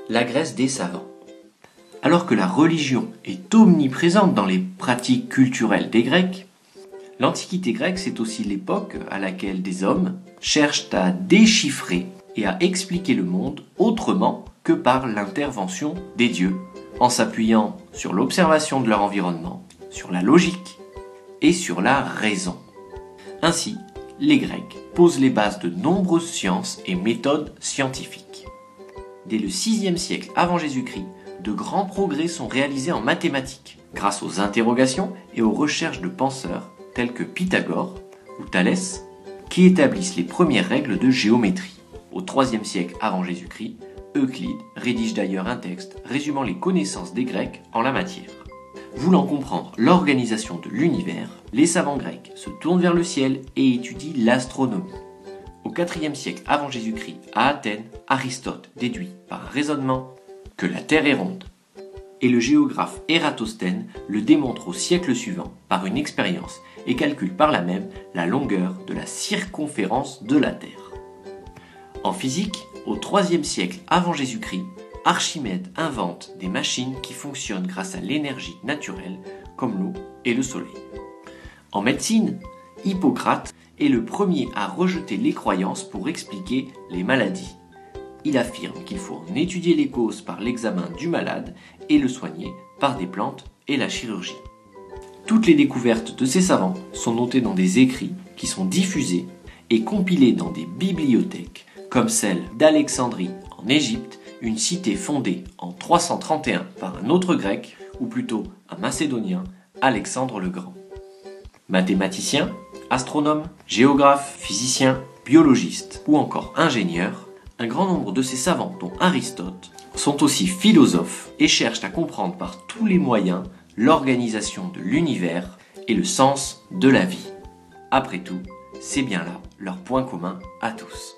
la Grèce des savants. Alors que la religion est omniprésente dans les pratiques culturelles des Grecs, l'Antiquité grecque, c'est aussi l'époque à laquelle des hommes cherchent à déchiffrer et à expliquer le monde autrement que par l'intervention des dieux, en s'appuyant sur l'observation de leur environnement, sur la logique et sur la raison. Ainsi, les Grecs posent les bases de nombreuses sciences et méthodes scientifiques. Dès le VIe siècle avant Jésus-Christ, de grands progrès sont réalisés en mathématiques, grâce aux interrogations et aux recherches de penseurs tels que Pythagore ou Thalès, qui établissent les premières règles de géométrie. Au IIIe siècle avant Jésus-Christ, Euclide rédige d'ailleurs un texte résumant les connaissances des Grecs en la matière. Voulant comprendre l'organisation de l'univers, les savants grecs se tournent vers le ciel et étudient l'astronomie. Au IVe siècle avant Jésus-Christ, à Athènes, Aristote déduit par un raisonnement que la Terre est ronde. Et le géographe Ératosthène le démontre au siècle suivant par une expérience et calcule par là même la longueur de la circonférence de la Terre. En physique, au IIIe siècle avant Jésus-Christ, Archimède invente des machines qui fonctionnent grâce à l'énergie naturelle, comme l'eau et le soleil. En médecine, Hippocrate est le premier à rejeter les croyances pour expliquer les maladies. Il affirme qu'il faut en étudier les causes par l'examen du malade et le soigner par des plantes et la chirurgie. Toutes les découvertes de ces savants sont notées dans des écrits qui sont diffusés et compilés dans des bibliothèques, comme celle d'Alexandrie en Égypte, une cité fondée en 331 par un autre grec, ou plutôt un macédonien, Alexandre le Grand. Mathématiciens, astronomes, géographes, physiciens, biologistes ou encore ingénieurs, un grand nombre de ces savants, dont Aristote, sont aussi philosophes et cherchent à comprendre par tous les moyens l'organisation de l'univers et le sens de la vie. Après tout, c'est bien là leur point commun à tous.